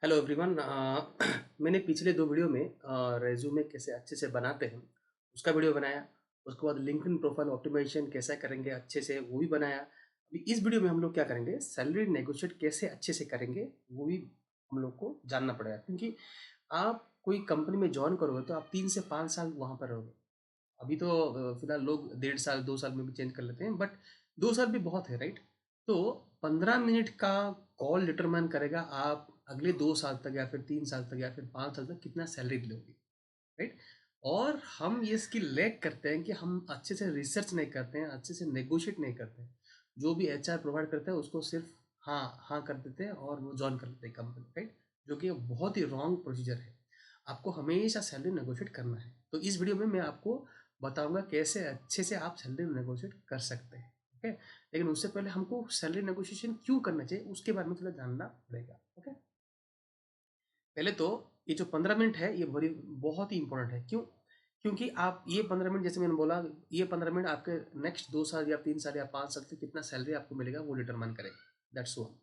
Hello everyone. मैंने पिछले दो वीडियो में रेज्यूमे कैसे अच्छे से बनाते हैं उसका वीडियो बनाया। उसके बाद लिंक्डइन प्रोफाइल ऑप्टिमाइजेशन कैसे करेंगे अच्छे से वो भी बनाया। अभी इस वीडियो में हम लोग क्या करेंगे, सैलरी नेगोशिएट कैसे अच्छे से करेंगे वो भी हम लोग को जानना पड़ेगा, क्योंकि आप कोई कंपनी में ज्वाइन करोगे तो आप 3 से 5 साल वहाँ पर रहोगे। अभी तो फिलहाल लोग 1.5 साल 2 साल में भी चेंज कर लेते हैं, बट 2 साल भी बहुत है, राइट। तो 15 मिनट का कॉल डिटरमाइन करेगा आप अगले 2 साल तक या फिर 3 साल तक या फिर 5 साल तक कितना सैलरी लोगे, राइट। और हम ये स्किल लैक करते हैं कि हम अच्छे से रिसर्च नहीं करते हैं, अच्छे से नेगोशिएट नहीं करते हैं। जो भी एचआर प्रोवाइड करता है उसको सिर्फ हाँ हाँ कर देते हैं और वो ज्वाइन कर लेते हैं कंपनी, राइट। जो कि बहुत ही रॉन्ग प्रोसीजर है। आपको हमेशा सैलरी नेगोशिएट करना है। तो इस वीडियो में मैं आपको बताऊंगा कैसे अच्छे से आप सैलरी नेगोशिएट कर सकते हैं, ओके। लेकिन उससे पहले हमको सैलरी नेगोशिएशन क्यों करना चाहिए उसके बारे में थोड़ा जानना पड़ेगा, ओके। पहले तो ये जो 15 मिनट है ये बड़ी बहुत ही इंपॉर्टेंट है। क्यों? क्योंकि आप ये 15 मिनट, जैसे मैंने बोला, ये 15 मिनट आपके नेक्स्ट 2 साल या 3 साल या 5 साल से कितना सैलरी आपको मिलेगा वो डिटरमाइन करेगा। That's one,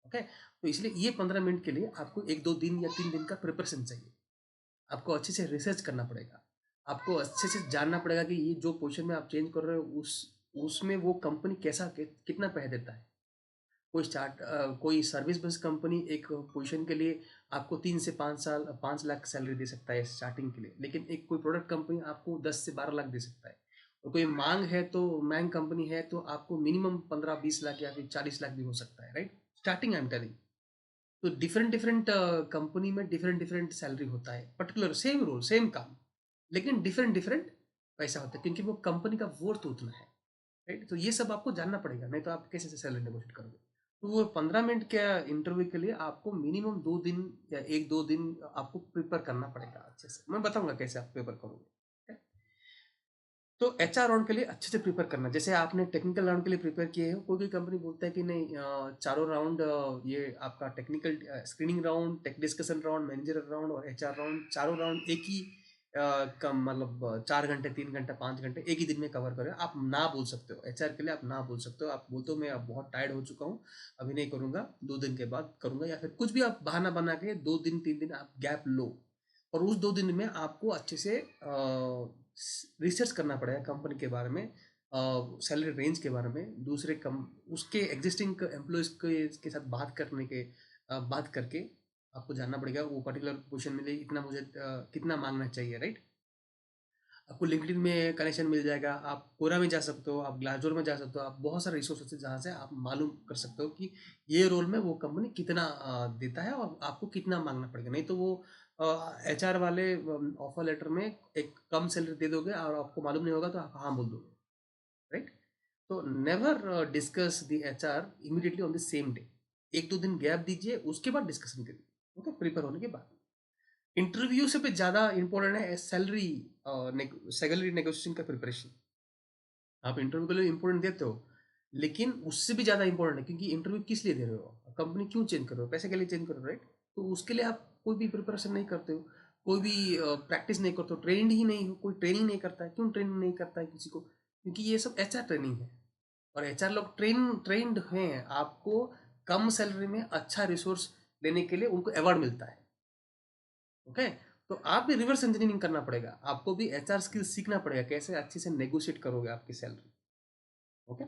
okay. तो इसलिए ये 15 मिनट के लिए आपको 1-2 दिन या 3 दिन का प्रिपरेशन चाहिए। आपको अच्छे से रिसर्च करना पड़ेगा। आपको अच्छे से जानना पड़ेगा कि ये जो पोजीशन में आप चेंज कर रहे हो उसमें वो कंपनी कैसा कितना पैसा देता है। कोई सर्विस बेस्ड कंपनी एक पोजीशन के लिए आपको 3 से 5 साल 5 लाख सैलरी दे सकता है स्टार्टिंग के लिए, लेकिन एक कोई प्रोडक्ट कंपनी आपको 10 से 12 लाख दे सकता है। और कोई मांग कंपनी है तो आपको मिनिमम 15-20 लाख या फिर 40 लाख भी हो सकता है, right. Starting I am telling. तो डिफरेंट डिफरेंट कंपनी में डिफरेंट डिफरेंट सैलरी होता है, पर्टिकुलर सेम रोल सेम काम, लेकिन डिफरेंट डिफरेंट पैसा होता है, क्योंकि वो कंपनी का वर्थ उतना है, राइट। तो ये सब आपको जानना पड़ेगा, नहीं तो आप कैसे से सैलरी नेगोशिएट करोगे। तो वो 15 मिनट के इंटरव्यू के लिए आपको मिनिमम 2 दिन या 1-2 दिन आपको प्रिपेयर करना पड़ेगा अच्छे से। मैं बताऊंगा कैसे आप प्रिपेयर करोगे, ठीक है? तो एचआर राउंड के लिए अच्छे से प्रिपेयर करना, जैसे आपने टेक्निकल राउंड के लिए प्रिपेयर किए हो। कोई कोई कंपनी बोलता है कि नहीं, चारों राउंड, ये आपका technical screening round, tech discussion round, manager round और एचआर राउंड, चारों राउंड एक ही कम मतलब 4 घंटे 3 घंटा 5 घंटे एक ही दिन में कवर करें। आप ना बोल सकते हो एचआर के लिए, आप ना बोल सकते हो। आप बोलते हो मैं अब बहुत टायर्ड हो चुका हूँ, अभी नहीं करूंगा, 2 दिन के बाद करूंगा, या फिर कुछ भी आप बहाना बना के 2 दिन 3 दिन आप गैप लो। और उस 2 दिन में आपको अच्छे से रिसर्च करना पड़ेगा कंपनी के बारे में, सैलरी रेंज के बारे में, दूसरे कम उसके एग्जिस्टिंग एम्प्लॉयज के साथ बात करके आपको जानना पड़ेगा वो पर्टिकुलर पोजीशन में लिए इतना मुझे कितना मांगना चाहिए, राइट। आपको लिंक्डइन में कनेक्शन मिल जाएगा, आप कोरा में जा सकते हो, आप ग्लासडोर में जा सकते हो, आप बहुत सारे रिसोर्स होते हैं जहाँ से आप मालूम कर सकते हो कि ये रोल में वो कंपनी कितना देता है और आपको कितना मांगना पड़ेगा। नहीं तो वो एचआर वाले ऑफर लेटर में एक कम सैलरी दे दोगे और आपको मालूम नहीं होगा तो आप हाँ बोल दोगे, राइट। तो never discuss the HR immediately on the same day. 1-2 दिन गैप दीजिए, उसके बाद डिस्कशन करिए, ओके, प्रिपेयर होने के बाद। इंटरव्यू से भी ज़्यादा इंपॉर्टेंट है सैलरी नेगोशिएशन का प्रिपरेशन। आप इंटरव्यू के लिए इंपॉर्टेंट देते हो, लेकिन उससे भी ज़्यादा इंपॉर्टेंट है, क्योंकि इंटरव्यू किस लिए दे रहे हो, कंपनी क्यों चेंज कर रहे हो, पैसे के लिए चेंज कर रहे हो, राइट। तो उसके लिए आप कोई भी प्रिपरेशन नहीं करते हो, कोई भी प्रैक्टिस नहीं करते हो, ट्रेंड ही नहीं हो, कोई ट्रेनिंग नहीं करता है। क्यों ट्रेनिंग नहीं करता है किसी को? क्योंकि ये सब एचआर ट्रेनिंग है, और एचआर लोग ट्रेंड हैं। आपको कम सैलरी में अच्छा रिसोर्स देने के लिए उनको अवार्ड मिलता है, ओके। तो आप भी रिवर्स इंजीनियरिंग करना पड़ेगा, आपको भी एचआर स्किल सीखना पड़ेगा, कैसे अच्छे से नेगोशिएट करोगे आपकी सैलरी, ओके।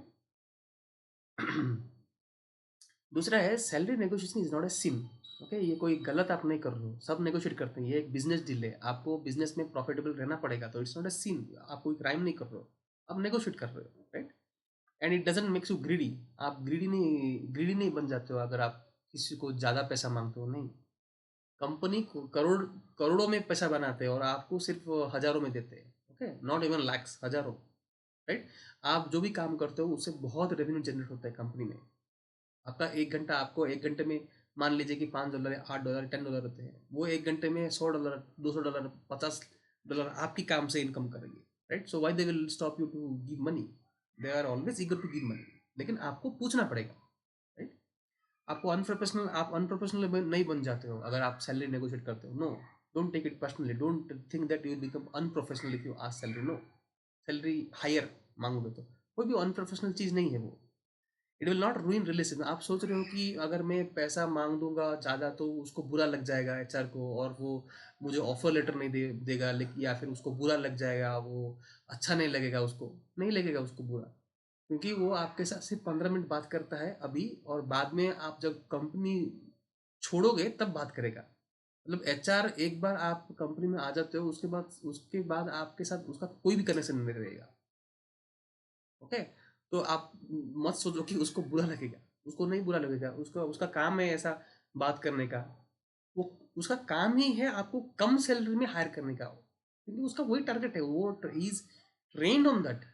दूसरा है salary negotiation is not a sin, okay. ये कोई गलत आप नहीं कर रहे हो, सब नेगोशिएट करते हैं, ये एक बिजनेस डील है, आपको बिजनेस में प्रॉफिटेबल रहना पड़ेगा, तो इट्स नॉट ए सिन। आप कोई क्राइम नहीं कर रहे हो, आप नेगोशिएट कर रहे हो, right. And it doesn't makes you greedy. आप ग्रीडी नहीं बन जाते हो अगर आप किसी को ज़्यादा पैसा मांगते हो, नहीं। कंपनी को करोड़ों में पैसा बनाते हैं और आपको सिर्फ हजारों में देते हैं, ओके, नॉट इवन लैक्स, हजारों, राइट। आप जो भी काम करते हो उससे बहुत रेवेन्यू जनरेट होता है कंपनी में। आपका 1 घंटा, आपको 1 घंटे में मान लीजिए कि $5 या $8 $10 होते हैं, वो 1 घंटे में $100 $200 $50 आपकी काम से इनकम करेंगे, right. So why they will stop you to give money? They are always eager to give money, लेकिन आपको पूछना पड़ेगा, राइट। आप अनप्रोफेशनल नहीं बन जाते हो अगर आप सैलरी नेगोशिएट करते हो, no. Don't take it personally, don't think that you will become unprofessional if you ask salary, no. Salary higher मांगोगे तो कोई भी अनप्रोफेशनल चीज़ नहीं है वो। It will not ruin relation. आप सोच रहे हो कि अगर मैं पैसा मांग दूंगा ज़्यादा तो उसको बुरा लग जाएगा एचआर को, और वो मुझे ऑफर लेटर नहीं देगा, लेकिन या फिर उसको बुरा लग जाएगा, वो अच्छा नहीं लगेगा, उसको नहीं लगेगा उसको बुरा, क्योंकि वो आपके साथ सिर्फ 15 मिनट बात करता है अभी, और बाद में आप जब कंपनी छोड़ोगे तब बात करेगा। मतलब एचआर एक बार आप कंपनी में आ जाते हो, उसके बाद आपके साथ उसका कोई भी कनेक्शन नहीं रहेगा। ओके, तो आप मत सोचो कि उसको बुरा लगेगा, उसको नहीं बुरा लगेगा, उसका उसका काम है ऐसा बात करने का। वो उसका काम ही है आपको कम सैलरी में हायर करने का, क्योंकि उसका वही टारगेट है, वो is trained on that,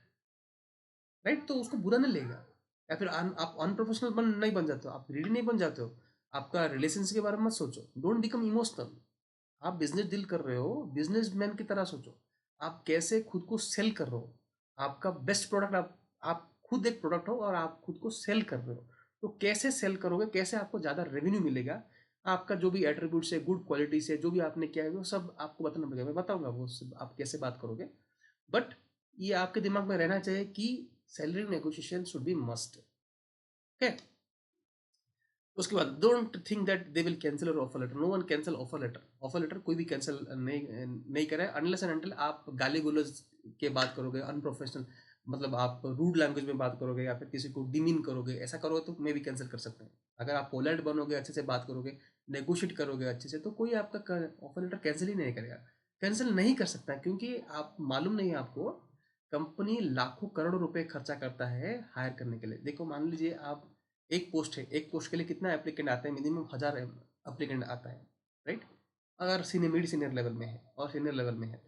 right. तो उसको बुरा नहीं लगेगा। या फिर आप अनप्रोफेशनल नहीं बन जाते हो, आप रीडी नहीं बन जाते हो, आपका रिलेशंस के बारे में मत सोचो, डोंट बिकम इमोशनल। आप बिजनेस डील कर रहे हो, बिजनेसमैन की तरह सोचो, आप कैसे खुद को सेल कर रहे हो, आपका बेस्ट प्रोडक्ट, आप खुद एक प्रोडक्ट हो और आप खुद को सेल कर रहे हो, तो कैसे सेल करोगे, कैसे आपको ज़्यादा रेवेन्यू मिलेगा, आपका जो भी एट्रीब्यूट्स है, गुड क्वालिटी से जो भी आपने किया है, वो सब आपको बताना पड़ेगा, मैं बताऊंगा वो सब आप कैसे बात करोगे। बट ये आपके दिमाग में रहना चाहिए कि salary negotiation should be must. Okay, उसके बाद don't think that they will cancel और offer letter, no one cancel offer letter. Offer letter कोई भी कैंसिल नहीं करे अनलेस एंड अनटिल आप गाली गलौज के बात करोगे, अनप्रोफेशनल, मतलब आप रूड लैंग्वेज में बात करोगे या फिर किसी को डिमीन करोगे, ऐसा करोगे तो मे भी कैंसिल कर सकते हैं। अगर आप पोलाइट बनोगे, अच्छे से बात करोगे, नेगोशिएट करोगे अच्छे से, तो कोई आपका ऑफर लेटर कैंसिल ही नहीं करेगा, कैंसिल नहीं कर सकता, क्योंकि आप मालूम नहीं है आपको, कंपनी लाखों करोड़ों रुपए खर्चा करता है हायर करने के लिए। देखो मान लीजिए आप, एक पोस्ट है, एक पोस्ट के लिए कितना एप्लीकेंट आता है, मिनिमम 1000 एप्लीकेंट आता है, राइट। अगर सीनियर मिड सीनियर लेवल में है और सीनियर लेवल में है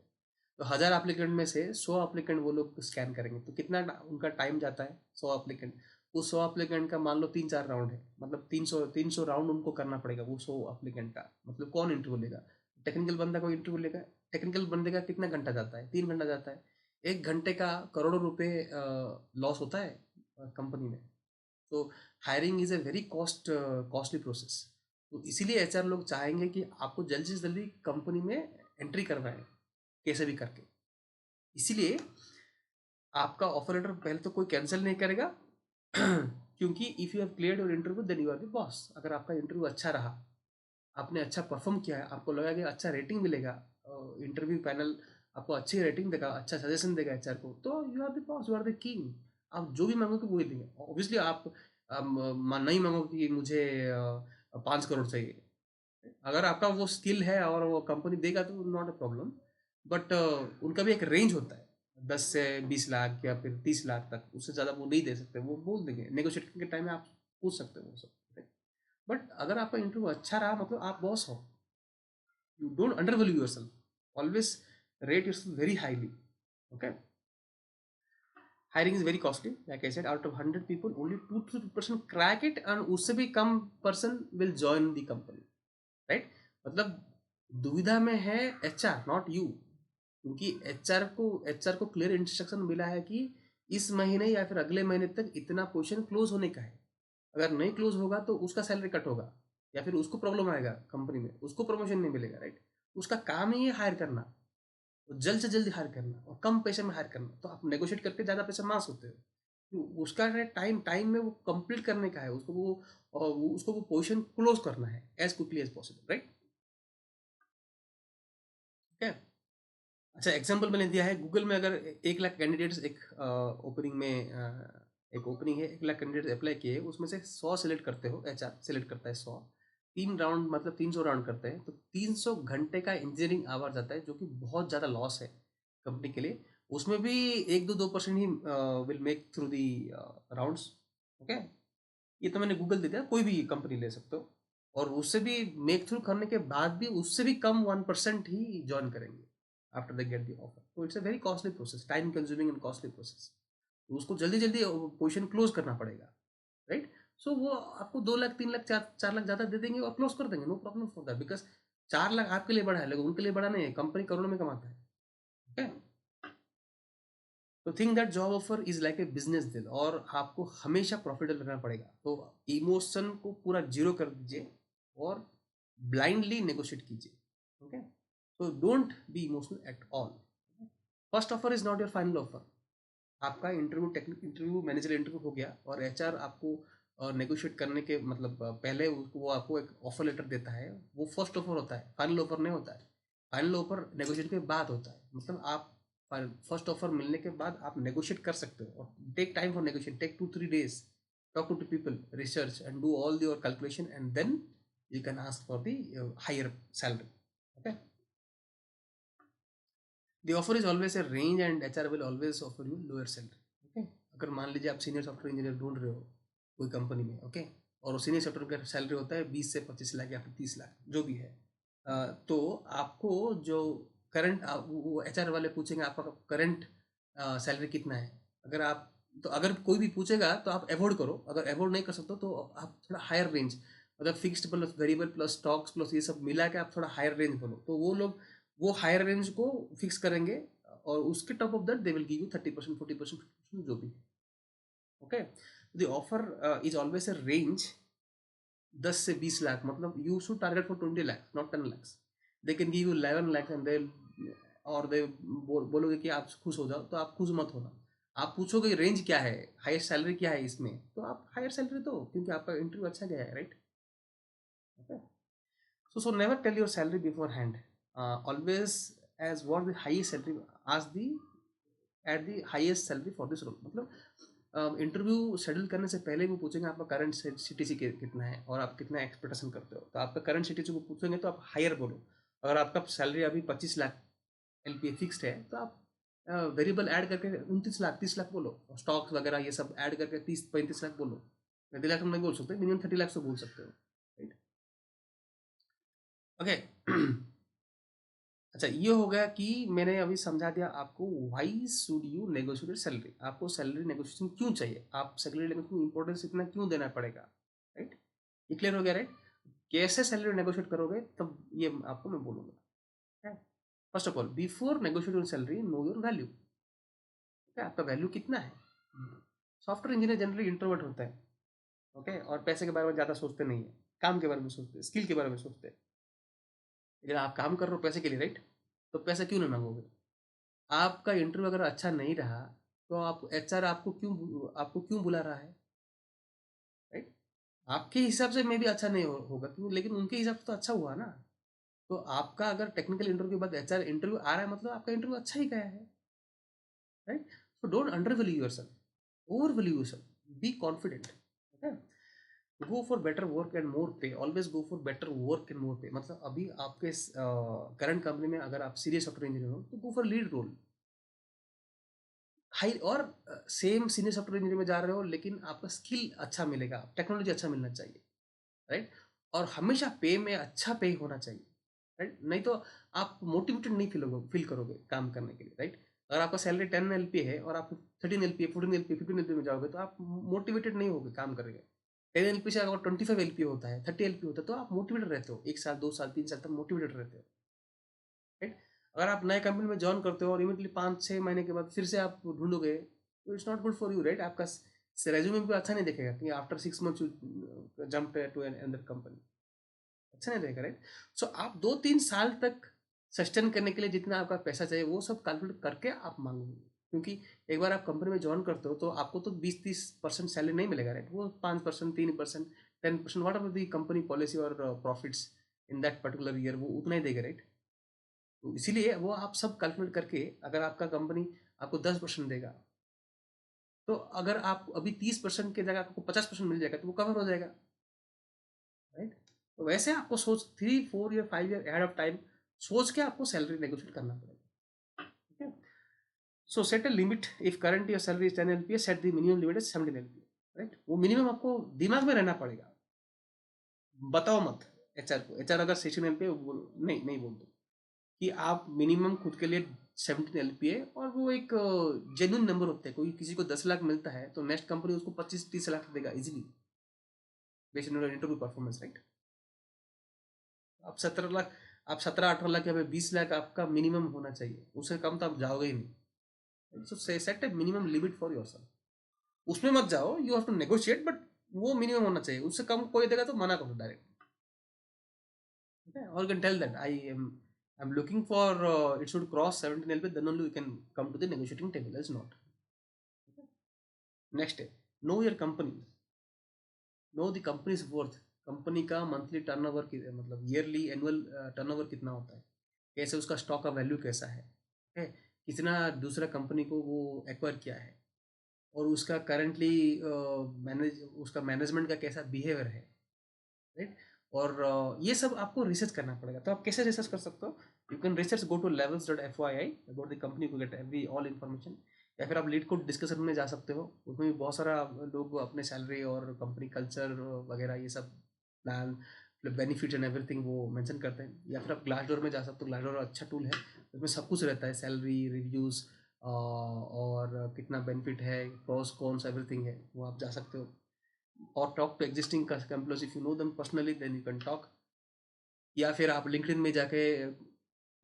तो 1000 एप्लीकेंट में से 100 एप्लीकेंट वो लोग स्कैन करेंगे, तो कितना उनका टाइम जाता है, 100 एप्लीकेंट। उस 100 एप्लीकेंट का मान लो 3-4 राउंड है, मतलब 300 राउंड उनको करना पड़ेगा वो 100 एप्लीकेंट का। मतलब कौन इंटरव्यू लेगा, टेक्निकल बंदा को इंटरव्यू लेगा, टेक्निकल बंदे का कितना घंटा जाता है, 3 घंटा जाता है, 1 घंटे का करोड़ों रुपए लॉस होता है कंपनी में। तो hiring is a very costly process. तो इसीलिए एचआर लोग चाहेंगे कि आपको जल्दी से जल्दी कंपनी में एंट्री करवाएं, कैसे भी करके। इसीलिए आपका ऑफर लेटर पहले तो कोई कैंसिल नहीं करेगा क्योंकि if you have cleared your interview then you are the boss. अगर आपका इंटरव्यू अच्छा रहा, आपने अच्छा परफॉर्म किया है, आपको लगा कि अच्छा रेटिंग मिलेगा, इंटरव्यू पैनल आपको अच्छी रेटिंग देगा, अच्छा सजेशन देगा एचआर को, तो you are the boss, you are the king. आप जो भी मांगोगे वो ही देंगे। ऑब्वियसली आप नहीं मांगोगे कि मुझे 5 करोड़ चाहिए। अगर आपका वो स्किल है और वो कंपनी देगा तो नॉट अ प्रॉब्लम, बट उनका भी एक रेंज होता है, 10 से 20 लाख या फिर 30 लाख तक, उससे ज़्यादा वो नहीं दे सकते, वो बोल देंगे नेगोशिएटिंग के टाइम में, आप पूछ सकते हो वो सब। बट अगर आपका इंटरव्यू अच्छा रहा, मतलब आप बॉस हो, you don't undervalue yourself, always rate yourself very highly. Okay, hiring is very costly, like I said, out of 100 people only 2-3% crack it, and उससे भी कम person will join the company, right। मतलब दुविधा में है HR, not you, क्योंकि HR को clear instruction मिला है कि इस महीने या फिर अगले महीने तक इतना पोजीशन क्लोज होने का है। अगर नहीं क्लोज होगा तो उसका सैलरी कट होगा, या फिर उसको प्रॉब्लम आएगा कंपनी में, उसको प्रमोशन नहीं मिलेगा, राइट। उसका काम ही है हायर करना, तो जल्द से जल्द हायर करना और कम पैसे में हायर करना, तो आप नेगोशिएट करके ज़्यादा पैसा मांग सकते हो। तो उसका टाइम टाइम में वो कंप्लीट करने का है, उसको वो पोजीशन क्लोज करना है as quickly as possible, right. ठीक है। अच्छा, एग्जाम्पल मैंने दिया है, गूगल में अगर 1 लाख कैंडिडेट्स ओपनिंग में एक ओपनिंग है, 1 लाख कैंडिडेट्स अप्लाई किए, उसमें से 100 सेलेक्ट करते हो, एचआर सेलेक्ट करता है 100, 3 राउंड मतलब 300 राउंड करते हैं, तो 300 घंटे का इंजीनियरिंग आवर जाता है, जो कि बहुत ज़्यादा लॉस है कंपनी के लिए। उसमें भी 1-2% he will make through the rounds. Okay, ये तो मैंने गूगल दे दिया, कोई भी कंपनी ले सकते हो, और उससे भी मेक थ्रू करने के बाद भी उससे भी कम 1% ही ज्वाइन करेंगे after they get the offer. तो it's a very costly process, time consuming and costly process. तो उसको जल्दी जल्दी पोजिशन क्लोज करना पड़ेगा, राइट। सो वो आपको 2 लाख 3 लाख 4 लाख ज़्यादा दे देंगे और क्लोज कर देंगे, no problem for that, because 4 lakh आपके लिए बड़ा है, लेकिन उनके लिए बड़ा नहीं है, कंपनी करोड़ों में कमाता है। ओके, तो think that job offer is like a business deal, और आपको हमेशा प्रॉफिटेबल रहना पड़ेगा। तो इमोशन को पूरा जीरो कर दीजिए और ब्लाइंडली नेगोशिएट कीजिए। ओके, तो don't be emotional at all. First offer is not your final offer. आपका इंटरव्यू मैनेजर इंटरव्यू हो गया और एचआर आपको और नेगोशिएट करने के मतलब पहले वो आपको एक ऑफर लेटर देता है, वो फर्स्ट ऑफर होता है, फाइनल ऑफर नहीं होता है। फाइनल ऑफर नेगोशिएट के बाद होता है, मतलब आप फर्स्ट ऑफर मिलने के बाद आप नेगोशिएट कर सकते हो, और take time for negotiate, take 2-3 days, talk to people, research and do all your calculation, and then you can ask for the higher salary. Okay, the offer is always a range and HR will always offer you lower salary. Okay, अगर मान लीजिए आप senior software engineer ढूंढ रहे हो कोई company में, okay, और सीनियर सॉफ्टवेयर का सैलरी होता है 20 से 25 लाख या फिर 30 लाख जो भी है, तो आपको जो करंट वो HR वाले पूछेंगे आपका करंट सैलरी कितना है। अगर आप तो अगर कोई भी पूछेगा तो आप अवॉइड करो, अगर अवॉइड नहीं कर सकते हो तो आप थोड़ा हायर रेंज, मतलब fixed plus variable plus stocks plus ये सब मिला के आप थोड़ा हायर रेंज बोलो, तो वो लोग वो हायर रेंज को फिक्स करेंगे, और उसके top of that they will give you 30%, 40%, 50% जो भी। Okay, the offer is always a range 10 से 20 लाख, मतलब you should target for 20 lakh not 10 lakhs। They can give you 11 lakhs and they, और दे बोलोगे कि आप खुश हो जाओ, तो आप खुश मत होना। आप पूछोगे रेंज क्या है, हाईएस्ट सैलरी क्या है इसमें, तो आप हायर सैलरी दो क्योंकि आपका इंटरव्यू अच्छा गया है, right. Okay, so never tell your salary beforehand. Always as what the highest salary, ask the at the highest salary for this role, मतलब इंटरव्यू शेड्यूल करने से पहले वो पूछेंगे आपका करंट सीटीसी कितना है और आप कितना एक्सपेक्टेशन करते हो, तो आपका करंट सीटीसी को पूछेंगे तो आप हायर बोलो। अगर आपका सैलरी अभी 25 लाख LPA फिक्स्ड है, तो आप वेरिएबल ऐड करके 29 लाख 30 लाख बोलो, स्टॉक्स वगैरह ये सब ऐड करके 30-35 लाख बोलो। 30 लाख नहीं बोल सकते, मिनिमम 30 लाख तो बोल सकते हो, राइट। ओके अच्छा, ये हो गया कि मैंने अभी समझा दिया आपको why should you negotiate salary, आपको सैलरी नेगोशिएशन क्यों चाहिए, आप सैलरी नेगोशिएशन इंपॉर्टेंस इतना क्यों देना पड़ेगा, राइट। ये क्लियर हो गया, राइट। कैसे सैलरी नेगोशिएट करोगे तब ये आपको मैं बोलूंगा। First of all, before negotiating salary know your value. आपका वैल्यू कितना है। सॉफ्टवेयर इंजीनियर जनरली इंट्रोवर्ट होता है, ओके, और पैसे के बारे में ज़्यादा सोचते नहीं है, काम के बारे में सोचते हैं, स्किल के बारे में सोचते हैं। लेकिन आप काम कर रहे हो पैसे के लिए, राइट, तो पैसा क्यों नहीं मांगोगे। आपका इंटरव्यू अगर अच्छा नहीं रहा, तो आप HR आपको क्यों बुला रहा है, राइट। आपके हिसाब से मे भी अच्छा नहीं होगा क्यों, लेकिन उनके हिसाब से तो अच्छा हुआ ना। तो आपका अगर टेक्निकल इंटरव्यू के बाद HR इंटरव्यू आ रहा है, मतलब आपका इंटरव्यू अच्छा ही गया है, right. So don't undervalue yourself, overvalue yourself, be confident. Okay, go for better work and more pay, always go for better work and more pay, मतलब अभी आपके करंट कंपनी में अगर आप serious software engineer हो तो go for lead role, high, और same senior software engineer में जा रहे हो लेकिन आपका स्किल अच्छा मिलेगा, टेक्नोलॉजी अच्छा मिलना चाहिए, राइट। और हमेशा पे में अच्छा पे होना चाहिए, राइट, नहीं तो आप मोटिवेटेड नहीं फील करोगे काम करने के लिए, राइट। अगर आपका सैलरी 10 LP है और आप 13 LP 14 LP 15 LP में जाओगे तो आप मोटिवेटेड नहीं होगे काम करेंगे। 10 LP से अगर 25 LP होता है, 30 LP होता है, तो आप मोटिवेटेड रहते हो, 1 साल 2 साल 3 साल तक मोटिवेटेड रहते हो, राइट। अगर आप नए कंपनी में ज्वाइन करते हो और इमीडिएटली 5-6 महीने के बाद फिर से आप ढूंढोगे, तो it's not good for you, right. आपका रेज्यूमे भी अच्छा नहीं दिखेगा कि after 6 months you jump to another company, अच्छा नहीं रहेगा, राइट। सो आप 2-3 साल तक सस्टेन करने के लिए जितना आपका पैसा चाहिए वो सब कैलकुलेट करके आप मांगोगे, क्योंकि एक बार आप कंपनी में ज्वाइन करते हो तो आपको तो 20-30% सैलरी नहीं मिलेगा, राइट। वो 5%, 3%, 10%, whatever the company policy और profits in that particular year, वो उतना ही देगा, राइट। तो इसीलिए वो आप सब कैलकुलेट करके, अगर आपका कंपनी आपको 10% देगा, तो अगर आप अभी 30% की जगह आपको 50% मिल जाएगा तो वो कवर हो जाएगा, राइट। तो वैसे आपको सोच 3-4 या 5 ईयर एड ऑफ टाइम सोच के आपको सैलरी नेगोशिएट करना पड़ेगा, ठीक है। सो set a limit, if current your salary is 10 LPA, set the minimum limit is 17 LPA, right. वो मिनिमम आपको दिमाग में रहना पड़ेगा, बताओ मत HR को, HR अगर 16 LPA नहीं नहीं बोल दो कि आप मिनिमम खुद के लिए 17 LPA, और वो एक जेन्युइन नंबर होता है, कोई किसी को 10 लाख मिलता है तो नेक्स्ट कंपनी उसको 25-30 लाख देगा easily, based on interview performance, right. आप 17 लाख, आप 17-18 लाख या फिर 20 लाख आपका मिनिमम होना चाहिए, उससे कम तो आप जाओगे ही नहीं। So set a minimum limit for yourself, उसमें मत जाओ, you have to negotiate, but वो मिनिमम होना चाहिए, उससे कम कोई देगा तो मना करो direct, okay? Or you can tell that I'm looking for it should cross 17 LP, then only you can come to the negotiating table, else not. Okay? Next, know your company. Know the companies worth, company का monthly turnover मतलब yearly annual turnover कितना होता है, कैसे उसका stock का value कैसा है, कितना दूसरा कंपनी को वो एक्वायर किया है, और उसका करंटली उसका मैनेजमेंट का कैसा बिहेवियर है, राइट। और ये सब आपको रिसर्च करना पड़ेगा। तो आप कैसे रिसर्च कर सकते हो? You can research, go to levels.fyi about the company to get every all information. या फिर आप लीड कोड डिस्कशन में जा सकते हो, उसमें भी बहुत सारा लोग अपने सैलरी और कंपनी कल्चर वगैरह ये सब प्लान बेनिफिट एंड एवरीथिंग वो मेंशन करते हैं। या फिर आप ग्लासडोर में जा सकते हो, ग्लासडोर अच्छा टूल है, उसमें सब कुछ रहता है, सैलरी रिव्यूज़ और कितना बेनिफिट है, प्रोस कॉन्स एवरीथिंग है, वो आप जा सकते हो। और talk to existing employees, if you know them personally then you can talk. या फिर आप लिंक्डइन में जाके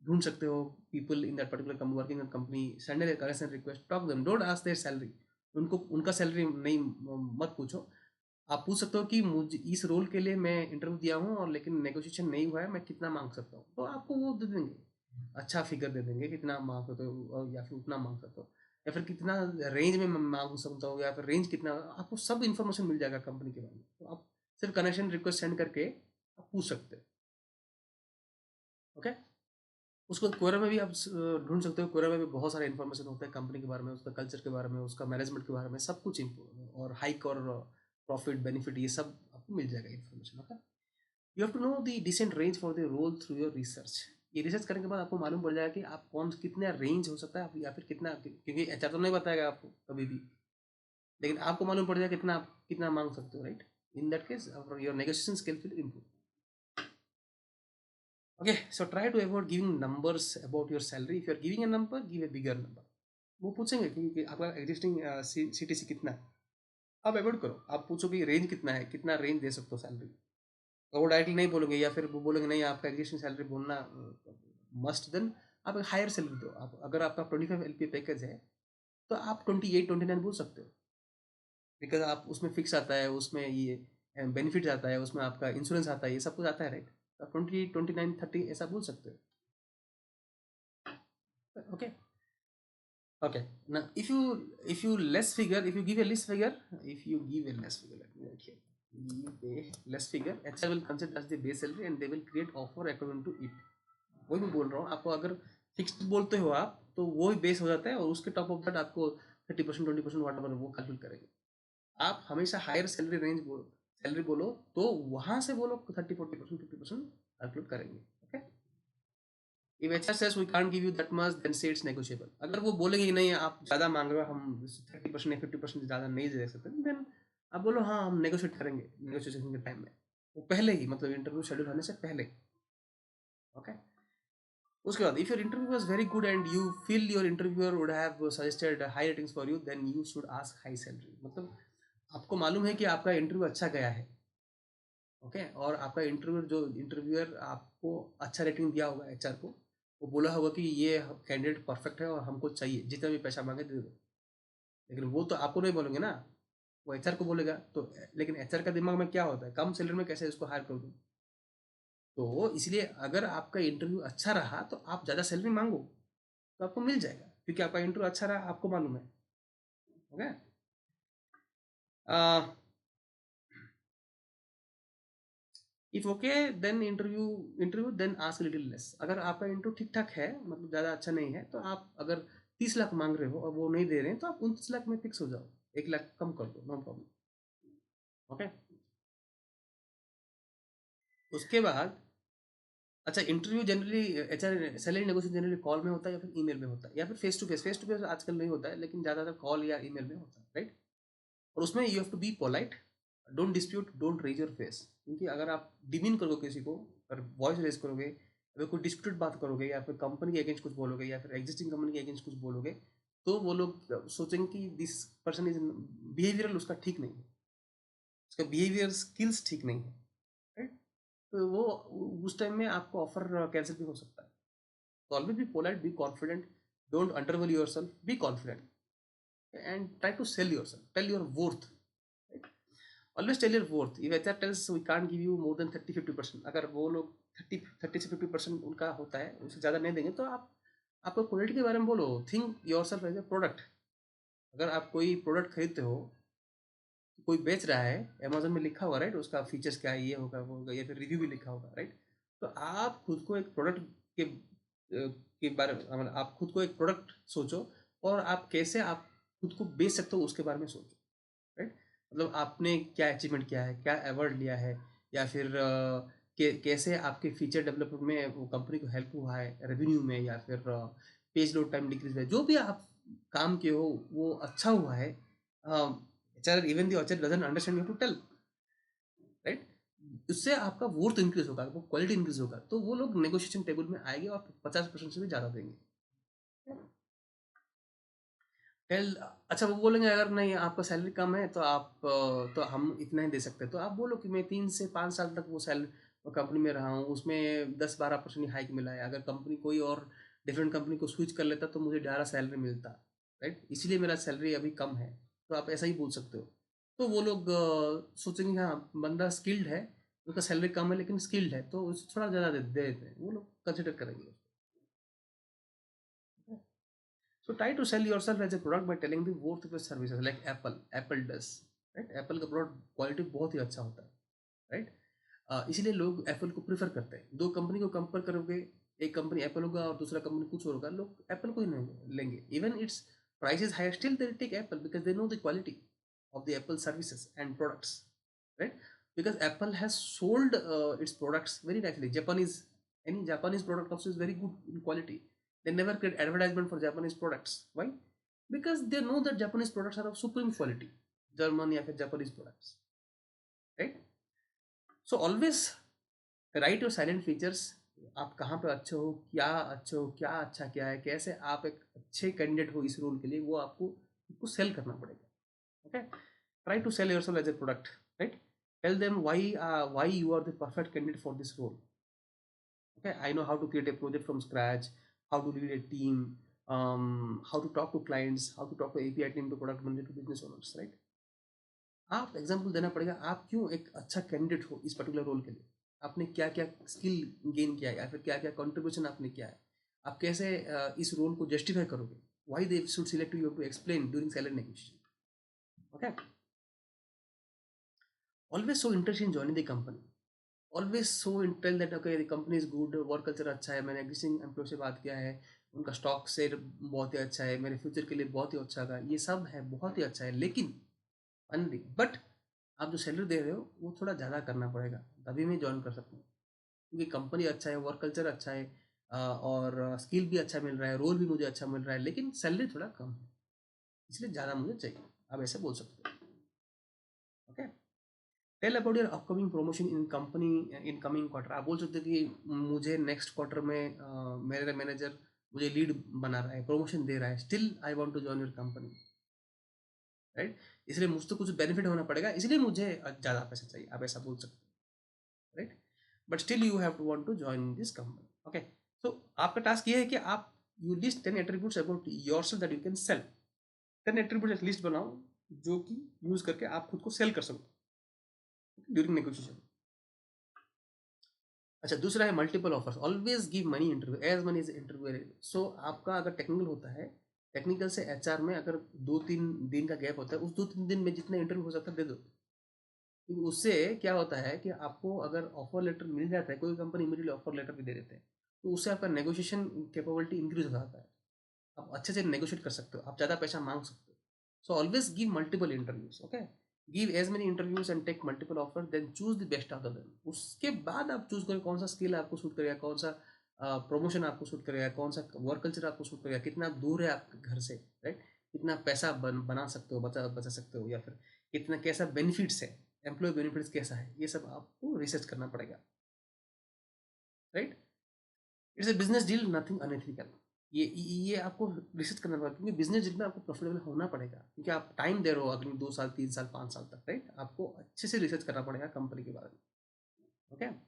ढूंढ सकते हो people in that particular working company, send a connection request, talk them, don't ask their salary. उनको उनका सैलरी नहीं मत पूछो। आप पूछ सकते हो कि मुझे इस रोल के लिए मैं इंटरव्यू दिया हूँ और लेकिन नेगोशिएशन नहीं हुआ है, मैं कितना मांग सकता हूँ, तो आपको वो दे देंगे, अच्छा फिगर दे देंगे कितना मांग सकते हो, या फिर उतना मांग सकते हो, या फिर कितना रेंज में मैं मांग सकता हूँ, या फिर रेंज कितना, आपको सब इन्फॉर्मेशन मिल जाएगा कंपनी के बारे में। तो आप सिर्फ कनेक्शन रिक्वेस्ट सेंड करके आप पूछ सकते हो। ओके। उसको क्वेरा में भी आप ढूंढ सकते हो, क्वेरा में भी बहुत सारे इन्फॉर्मेशन होता है कंपनी के बारे में, उसका कल्चर के बारे में, उसका मैनेजमेंट के बारे में, सब कुछ और हाइक और प्रॉफिट बेनिफिट ये सब आपको मिल जाएगा information. Okay. You have to know the decent range for the role through your research. ये रिसर्च करने के बाद आपको मालूम पड़ जाएगा कि आप कौन कितना रेंज हो सकता है या फिर कितना, क्योंकि एचआर तो नहीं बताएगा आपको कभी भी, लेकिन आपको मालूम पड़ जाएगा कितना आप कितना मांग सकते हो, right. In that case your negotiation skill will improve. Okay, so try to avoid giving numbers about your salary. If you are giving a number, give a bigger number. वो पूछेंगे कि आपका एग्जिस्टिंग सीटीसी कितना है, आप avoid करो, आप पूछो कि रेंज कितना है, कितना रेंज दे सकते हो सैलरी। तो वो डायरेक्टली नहीं बोलेंगे, या फिर वो बोलेंगे नहीं आपका एग्जिस्टिंग सैलरी बोलना मस्ट, देन आप एक हायर सैलरी दो। आप अगर आपका 25 LP पैकेज है तो आप 28-29 बोल सकते हो, बिकॉज आप उसमें फिक्स आता है, उसमें ये बेनिफिट आता है, उसमें आपका इंश्योरेंस आता है, ये सब कुछ आता है, राइट। आप 20, 29, 30 ऐसा बोल सकते हो। Okay. Okay. Now, if you less figure, if you give a less figure, if you give a less figure, let me write here. Give a less figure, HR will consider as the base salary and they will create offer according to it. वही मैं बोल रहा हूँ आपको, अगर fixed बोलते हो आप तो वो ही बेस हो जाता है, और उसके टॉप ऑफ दैट आपको 30%, 20% वाट एवर वो कैलकुलेट करेंगे। आप हमेशा हायर सैलरी रेंज बोलो, सैलरी बोलो तो वहां से वो लोग 30, 40%, 50% कैलकुलेट करेंगे। Okay. If HR says we can't give you that much, then say it's negotiable. अगर वो बोलेंगे कि नहीं आप ज़्यादा मांग रहे हो, हम 30% या 50% ज़्यादा नहीं दे सकते, देन आप बोलो हाँ हम नेगोशिएट करेंगे नेगोशिएशन के टाइम में, वो पहले ही, मतलब इंटरव्यू शेड्यूल होने से पहले। ओके। उसके बाद if your interview was very good and you feel your interviewer would have suggested high ratings for you, then you should ask high salary. मतलब आपको मालूम है कि आपका इंटरव्यू अच्छा गया है, ओके, और आपका इंटरव्यूअर आपको अच्छा रेटिंग दिया होगा, एचआर को, वो बोला होगा कि ये कैंडिडेट परफेक्ट है और हमको चाहिए, जितना भी पैसा मांगे दे दो। लेकिन वो तो आपको नहीं बोलेंगे ना, वो एचआर को बोलेगा। तो लेकिन एचआर का दिमाग में क्या होता है, कम सैलरी में कैसे इसको हायर कर दूँ। तो इसलिए अगर आपका इंटरव्यू अच्छा रहा तो आप ज़्यादा सैलरी मांगो, तो आपको मिल जाएगा, क्योंकि आपका इंटरव्यू अच्छा रहा, आपको मालूम है। Okay. If okay then interview then ask little less. अगर आपका इंटरव्यू ठीक ठाक है, मतलब ज़्यादा अच्छा नहीं है, तो आप अगर 30 लाख मांग रहे हो और वो नहीं दे रहे हैं, तो आप 29 लाख में फिक्स हो जाओ, 1 लाख कम कर दो, नो प्रॉब्लम। ओके। उसके बाद अच्छा, interview generally HR salary negotiation generally call में होता है या फिर ईमेल में होता है या फिर face to face. Face to face आजकल नहीं होता है, लेकिन ज़्यादातर कॉल या ईमेल में होता है, राइट। और उसमें you have to be polite, don't dispute, don't raise your face, क्योंकि अगर आप डिमीन करोगे किसी को और वॉइस रेज करोगे, अगर कोई डिस्प्यूटेड बात करोगे या फिर कंपनी के अगेंस्ट कुछ बोलोगे या फिर एग्जिस्टिंग कंपनी के अगेंस्ट कुछ बोलोगे, तो वो लोग सोचेंगे कि दिस पर्सन इज बिहेवियरल, उसका ठीक नहीं है, उसका बिहेवियर स्किल्स ठीक नहीं है, राइट। तो वो उस टाइम में आपको ऑफर कैंसिल भी हो सकता है। तो always be polite, be confident, don't undervalue yourself, be confident and try to sell yourself, tell your worth, right? Always tell your worth. If HR tells we can't give you more than 30-50%, अगर वो लोग 30 से 50% उनका होता है, उससे ज़्यादा नहीं देंगे, तो आप आपको क्वालिटी के बारे में बोलो, think yourself as a product. अगर आप कोई प्रोडक्ट खरीदते हो कोई बेच रहा है, अमेज़न में लिखा होगा राइट, उसका फीचर्स क्या है, ये होगा, वो होगा, या फिर रिव्यू भी लिखा होगा राइट। तो आप खुद को एक प्रोडक्ट के बारे में, मतलब आप खुद को एक प्रोडक्ट सोचो, और आप कैसे आप खुद को बेच सकते हो उसके बारे में सोचो राइट। मतलब आपने क्या अचीवमेंट किया है, क्या अवार्ड लिया है, या फिर कैसे आपके फीचर डेवलपमेंट में वो कंपनी को हेल्प हुआ है, रेवेन्यू में, या फिर पेज लोड टाइम डिक्रीज है, जो भी आप काम किए हो वो अच्छा हुआ है। HR, even the HR doesn't understand, you to tell right. उससे आपका वर्थ इंक्रीज होगा, वो क्वालिटी इंक्रीज होगा, तो वो लोग नेगोशिएशन टेबल में आएंगे और 50% से भी ज़्यादा देंगे। टेल, अच्छा वो बोलेंगे अगर नहीं आपका सैलरी कम है तो आप तो हम इतना ही दे सकते हैं, तो आप बोलो कि मैं 3 से 5 साल तक वो सैलरी कंपनी में रहा हूँ, उसमें 10-12% हाइक मिला है, अगर कंपनी कोई और डिफरेंट कंपनी को स्विच कर लेता तो मुझे ज़्यादा सैलरी मिलता राइट, इसीलिए मेरा सैलरी अभी कम है। तो आप ऐसा ही बोल सकते हो। तो वो लोग सोचेंगे हाँ बंदा स्किल्ड है, उसका सैलरी कम है लेकिन स्किल्ड है, तो उसे थोड़ा ज़्यादा दे देते हैं, वो लोग कंसिडर करेंगे। So try to sell yourself as a product by telling the worth of your services like Apple. Apple does, right? Apple का प्रोडक्ट क्वालिटी बहुत ही अच्छा होता है, राइट। इसीलिए लोग एप्पल को प्रीफर करते हैं। दो कंपनी को कंपेयर करोगे, एक कंपनी एप्पल होगा और दूसरा कंपनी कुछ और होगा, लोग एप्पल को ही नहीं लेंगे। Even its price is high, still they take Apple because they know the quality of the Apple services and products, right? Because Apple has sold its products very nicely. Japanese, any Japanese product also is very good in quality. They never create advertisement for Japanese products. Why? Because they know that Japanese products are of supreme quality. German या फिर Japanese products, right? So always right और salient features, आप कहाँ पे अच्छे हो, क्या अच्छे हो, क्या अच्छा क्या है, कैसे आप एक अच्छे कैंडिडेट हो इस रोल के लिए, वो आपको सेल करना पड़ेगा। Okay, try to sell yourself as a product right. Tell them why you are the perfect candidate for this role. Okay, I know how to create a project from scratch, how to lead a team, how to talk to clients, how to talk to API team, to product manager, to business owners right. आप example देना पड़ेगा, आप क्यों एक अच्छा candidate हो इस particular role के लिए, आपने क्या क्या स्किल गेन किया है, या फिर क्या क्या कंट्रीब्यूशन आपने किया है, आप कैसे इस रोल को जस्टिफाई करोगे, why they should select you, to explain during salary negotiation. Okay, always show interest in joining the company, always show tell that okay the company is good, work culture अच्छा है, मैंने existing employ से बात किया है, उनका stock share बहुत ही अच्छा है, मेरे फ्यूचर के लिए बहुत ही अच्छा होगा, ये सब है बहुत ही अच्छा है, लेकिन बट आप जो सैलरी दे रहे हो वो थोड़ा ज़्यादा करना पड़ेगा, तभी मैं ज्वाइन कर सकता हूँ, क्योंकि कंपनी अच्छा है, वर्क कल्चर अच्छा है, और स्किल भी अच्छा मिल रहा है, रोल भी मुझे अच्छा मिल रहा है, लेकिन सैलरी थोड़ा कम है, इसलिए ज़्यादा मुझे चाहिए, आप ऐसे बोल सकते हो। Okay, tell about your upcoming promotion in company in coming quarter, आप बोल सकते हो कि मुझे नेक्स्ट क्वार्टर में मेरे मैनेजर मुझे लीड बना रहा है, प्रमोशन दे रहा है, still I want to join your company right, इसलिए मुझ तो कुछ बेनिफिट होना पड़ेगा, इसलिए मुझे ज़्यादा पैसा चाहिए, आप ऐसा बोल सकते हो right. But still you have to want to join this company. Okay, so आपका टास्क ये है कि आप you list 10 attributes about yourself that you can sell. 10 attributes list बनाओ जो कि यूज करके आप खुद को सेल कर सको ड्यूरिंग नेगोशिएशन। अच्छा, दूसरा है multiple offers, always give money interview as money is interview. So आपका अगर टेक्निकल होता है, टेक्निकल से एचआर में अगर 2-3 दिन का गैप होता है, उस 2-3 दिन में जितना इंटरव्यू हो सकता है दे दो, क्योंकि उससे क्या होता है कि आपको अगर ऑफर लेटर मिल जाता है, कोई कंपनी इमीडिएटली ऑफर लेटर भी दे देते हैं, तो उससे आपका नेगोशिएशन कैपेबिलिटी इंक्रीज हो जाता है, आप अच्छे से नेगोशिएट कर सकते हो, आप ज़्यादा पैसा मांग सकते हो। So always give multiple interviews. Okay, give as many interviews and take multiple offer, then choose the best of them. उसके बाद आप चूज करें कौन सा स्किल आपको सूट करेगा, कौन सा प्रमोशन आपको सूट करेगा, कौन सा वर्क कल्चर आपको सूट करेगा, कितना दूर है आपके घर से राइट, कितना पैसा बना सकते हो, बचा बचा सकते हो, या फिर कितना कैसा बेनिफिट्स है, एम्प्लॉय बेनिफिट्स कैसा है, ये सब आपको रिसर्च करना पड़ेगा right. It's a business deal, nothing unethical. ये आपको रिसर्च करना पड़ेगा, क्योंकि बिजनेस डील में आपको प्रॉफिटेबल होना पड़ेगा, क्योंकि आप टाइम दे रहे हो अगले 2 साल 3 साल 5 साल तक राइट, आपको अच्छे से रिसर्च करना पड़ेगा कंपनी के बारे में। Okay,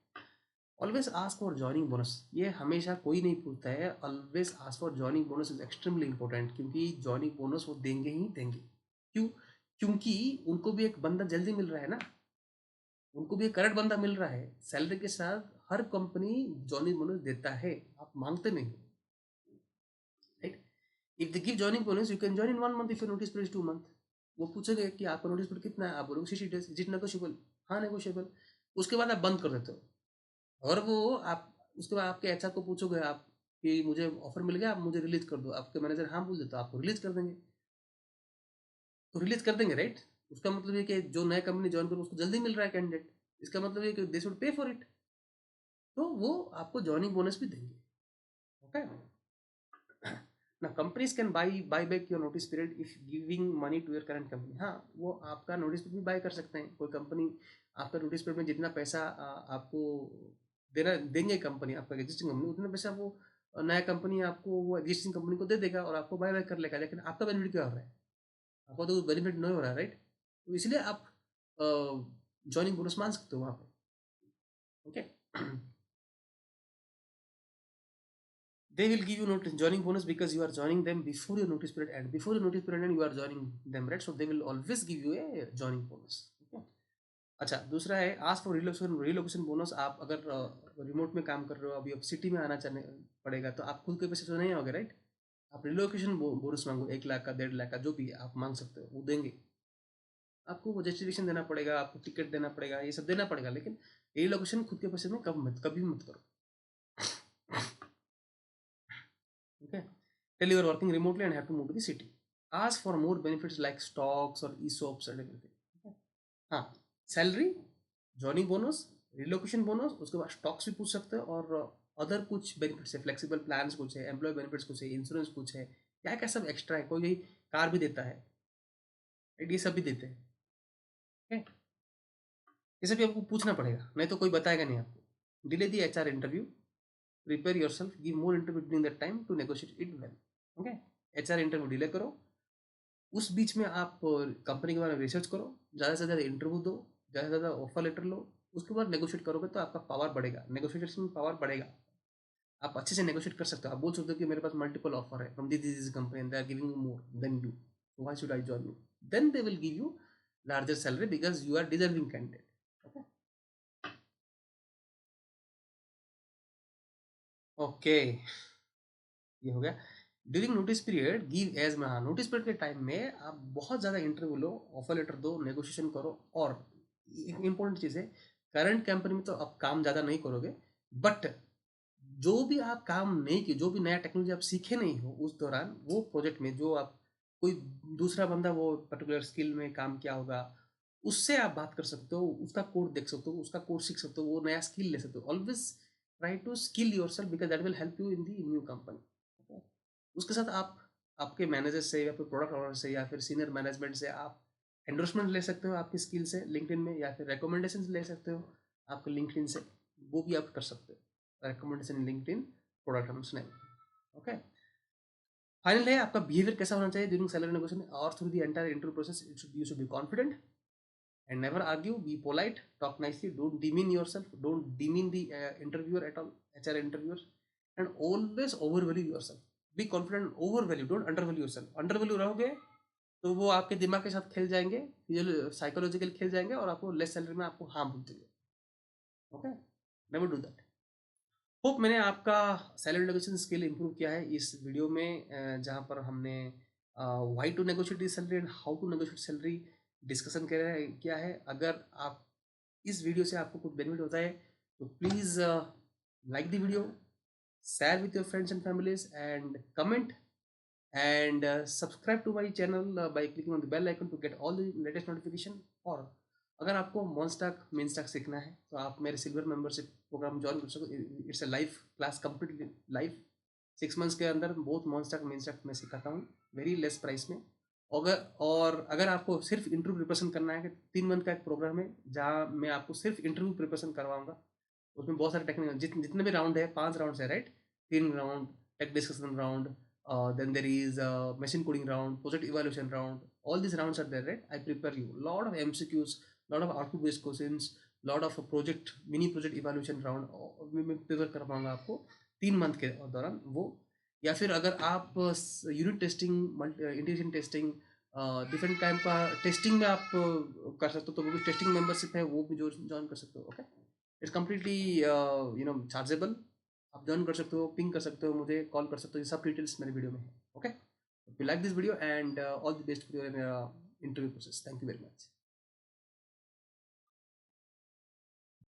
always ask for joining bonus, ये हमेशा कोई नहीं पूछता है, always ask for joining bonus is extremely important, क्योंकि जॉइनिंग बोनस वो देंगे ही देंगे। क्यों? क्योंकि उनको भी एक बंदा जल्दी मिल रहा है ना, उनको भी एक करंट बंदा मिल रहा है, सैलरी के साथ हर कंपनी जॉइनिंग बोनस देता है, आप मांगते नहीं right. If they give joining bonus, you can join in 1 month if your notice period is 2 months. वो पूछेंगे कि आपका नोटिस पीरियड कितना है, आप बोलोगे 60 डेज, इज इट नेगोशिएबल, हाँ नेगोशिएबल। उसके बाद आप बंद कर देते हो। और वो आप उसके बाद आपके एचआर को पूछोगे आप कि मुझे ऑफर मिल गया, आप मुझे रिलीज कर दो, आपके मैनेजर हाँ बोल देते, आपको रिलीज कर देंगे। तो रिलीज कर देंगे, राइट। उसका मतलब ये कि जो नया कंपनी ज्वाइन करो उसको जल्दी मिल रहा है कैंडिडेट, इसका मतलब ये कि they should pay for it. तो वो आपको ज्वाइनिंग बोनस भी देंगे। ओके। ना companies can buy back your notice period if giving money to your current company. हाँ, वो आपका नोटिस पीरियड भी बाय कर सकते हैं। कोई कंपनी आपका नोटिस पीरियड में जितना पैसा आपको देना देंगे, कंपनी आपका एग्जिस्टिंग कंपनी उतना पैसा वो नया कंपनी आपको वो एग्जिस्टिंग कंपनी को दे देगा और आपको बाय बैक कर लेगा। लेकिन आपका बेनिफिट क्या हो रहा है? आपको तो बेनिफिट नहीं हो रहा है, राइट। तो इसलिए आप ज्वाइनिंग बोनस मान सकते हो वहाँ पे। Okay. They will give you notice joining bonus because you are joining them before your notice period end. Before your notice period end, you are joining them, right? So they will always give you a joining bonus. Okay? अच्छा, दूसरा है ask for relocation bonus. आप अगर remote में काम कर रहे हो, अभी अब सिटी में आना चाहने पड़ेगा, तो आप खुद के पैसे तो नहीं होगे, राइट। आप रिलोकेशन बोनस मांगो, 1 लाख का, 1.5 लाख का, जो भी आप मांग सकते हो वो देंगे। आपको वो जस्टिफिकेशन देना पड़ेगा, आपको टिकट देना पड़ेगा, ये सब देना पड़ेगा, लेकिन रिलोकेशन खुद के पैसे में कभी मत करो। Okay. Tell you are working remotely and have to move to the city. Ask for more benefits like stocks or ESOPs and everything. Okay. हाँ, salary, joining bonus, relocation bonus, उसके बाद स्टॉक्स भी पूछ सकते हो, और अदर कुछ benefits है, फ्लेक्सिबल प्लान्स कुछ है, एम्प्लॉय बेनिफिट्स कुछ है, इंश्योरेंस कुछ है, क्या क्या सब एक्स्ट्रा है, कोई कार भी देता है, ये सब भी देते हैं। okay? ये सब भी आपको पूछना पड़ेगा, नहीं तो कोई बताएगा नहीं आपको। Delay the HR interview, prepare yourself, give more interview during that time to negotiate it well. Okay. HR interview delay करो, उस बीच में आप कंपनी के बारे में रिसर्च करो, ज़्यादा से ज़्यादा इंटरव्यू दो, ज़्यादा से ज़्यादा ऑफर लेटर लो, उसके बाद नेगोशिएट करोगे तो आपका पावर बढ़ेगा, नेगोशिएशन पावर बढ़ेगा। आप अच्छे से नेगोशिएट कर सकते हो, आप बोल सकते हो कि मेरे पास मल्टीपल ऑफर है from this company and they are giving you more than you, so why should I join you. Then they will give you larger salary because you are deserving candidate. Okay. Okay, ये हो गया। During notice period give as में, हाँ, notice period के time में आप बहुत ज़्यादा इंटरव्यू लो, ऑफर लेटर दो, नेगोशिएशन करो। और इंपॉर्टेंट चीज़ है, करंट कंपनी में तो आप काम ज़्यादा नहीं करोगे, बट जो भी आप काम नहीं किए, जो भी नया टेक्नोलॉजी आप सीखे नहीं हो उस दौरान, वो प्रोजेक्ट में जो आप कोई दूसरा बंदा वो पर्टिकुलर स्किल में काम किया होगा, उससे आप बात कर सकते हो, उसका कोड देख सकते हो, उसका कोड सीख सकते हो, वो नया स्किल ले सकते हो। Always try to skill yourself because that will help you in the new company. उसके साथ आप आपके मैनेजर से या फिर प्रोडक्ट ओनर से या फिर सीनियर मैनेजमेंट से आप एंडोर्समेंट ले सकते हो आपकी स्किल से लिंक्डइन में, या फिर रिकमेंडेशन ले सकते हो आपके लिंक्डइन से, वो भी आप कर सकते हो, recommendation in LinkedIn product owners ने। ओके। फाइनल है, आपका बिहेवियर कैसा होना चाहिए ड्यूरिंग सैलरी नेगोशिएशन और through the entire interview process. You should be confident and never argue, be polite, talk nicely, don't demean yourself, don't demean the interviewer at all, HR interviewers, and always overvalue yourself. Be confident, overvalue, don't undervalue yourself. Undervalue रहोगे तो वो आपके दिमाग के साथ खेल जाएंगे, psychological खेल जाएंगे और आपको लेस सैलरी में आपको हाँ बोल देंगे। Okay, never do that. Hope मैंने आपका सैलरी नेगोशिएशन स्किल इंप्रूव किया है इस वीडियो में, जहाँ पर हमने why to negotiate salary and how to negotiate salary discussion किया है। अगर आप इस वीडियो से आपको कुछ बेनिफिट होता है तो please like the video, share with your friends and families, and comment, and subscribe to my channel by clicking on the bell icon to get all the latest notification। और अगर आपको मॉन्स्टाक मेनस्टाक सीखना है तो आप मेरे सिल्वर मेंबरशिप प्रोग्राम ज्वाइन कर सकते हो। It's a live class, completely live, 6 months के अंदर बहुत मॉन्स्टाक मेनस्टाक मैं सिखाता हूँ वेरी लेस प्राइस में। अगर आपको सिर्फ इंटरव्यू प्रिपरेशन करना है, कि 3 मंथ का एक प्रोग्राम है जहाँ मैं आपको सिर्फ इंटरव्यू प्रिपरेशन करवाऊंगा। उसमें बहुत सारे टेक्निक जितने भी राउंड है, 5 राउंड है, right. 3 round tech discussion round, then there is a machine coding round, project evaluation round. All these rounds are there, right? I prepare you lot of MCQs, lot of output based questions, lot of project mini project evaluation round मैं prepare कर पाऊंगा आपको 3 month के दौरान वो। या फिर अगर आप unit testing, integration testing, different type का टेस्टिंग में आप कर सकते हो, तो वो भी टेस्टिंग मेंबरशिप है, वो भी ज्वाइन कर सकते हो। Okay, it's completely chargeable. आप ज्वाइन कर सकते हो, पिंग कर सकते हो, मुझे कॉल कर सकते हो, ये सब डिटेल्स मेरे वीडियो में है। Okay, if you like this video, and all the best for your interview process. Thank you very much.